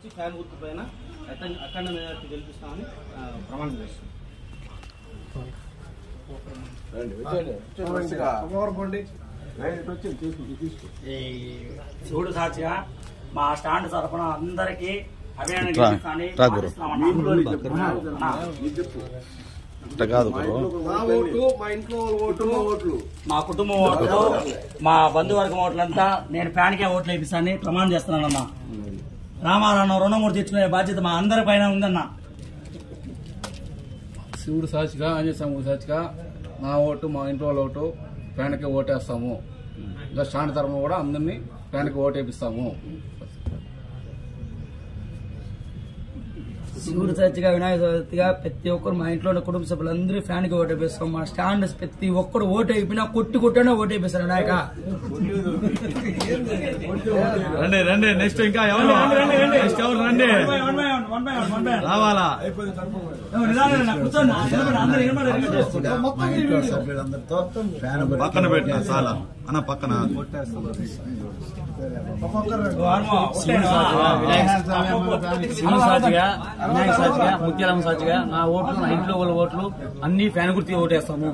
ఇచ్చి ఫ్యాన్ గుర్తు పైన అఖండ మెజారిటీ గెలిపిస్తామని ప్రమాణం చేస్తాం. శివుడు సాక్షిగా మా స్టాండ్ తరఫున అందరికీ అభినందన మా కుటుంబం ఓట్లు మా బంధువర్గం ఓట్లంతా నేను ఫ్యాన్కే ఓట్లు వేపిస్తానని ప్రమాణం చేస్తున్నానన్నా. రామారావు రుణమూర్తి తెచ్చుకునే బాధ్యత మా అందరి పైన ఉందన్నా. శివుడు సాక్షిగా ఆంజనేయ స్వామి సాక్షిగా నా ఓటు మా ఇంట్లో వాళ్ళ ఓటు ఫ్యాన్కే ఓటేస్తాము. ఇంకా స్టాండ్ తరఫున కూడా అందరినీ ఫ్యాన్కి ఓటు వేపిస్తాము. శివుడు సాక్షిగా వినాయక చవితిగా ప్రతి ఒక్కరు మా ఇంట్లో ఉన్న కుటుంబ సభ్యులందరూ ఫ్యాన్ కి ఓటు వేపిస్తాం. మా స్టాండ్ ప్రతి ఒక్కరు ఓటు అయిపోయినా కొట్టుకుంటేనే ఓటు వేపిస్తారు వినాయక. రండి నెక్స్ట్ ఇంకా ఎవరు రండి రావాలా? పక్కన పెట్టిన చాలా అన్న పక్కన సాక్షిగా వినాయక సాక్షిగా ముత్యాలమ్మ సాక్షిగా నా ఓట్లు నా ఇంట్లో వాళ్ళ ఓట్లు అన్ని ఫ్యాన్ గుర్తి ఓటేస్తాము.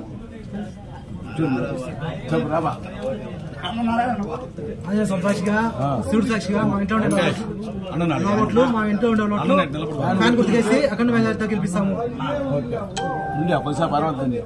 సాక్షిగా శివుడు సాక్షిగా మా ఇంట్లో ఉండే ఓట్లు మా ఇంట్లో ఉండే ఓట్లు ఫ్యాన్ గుర్తుకేసి అఖండ మెజారిటీతో గెలిపిస్తాము. పర్వాలేదు.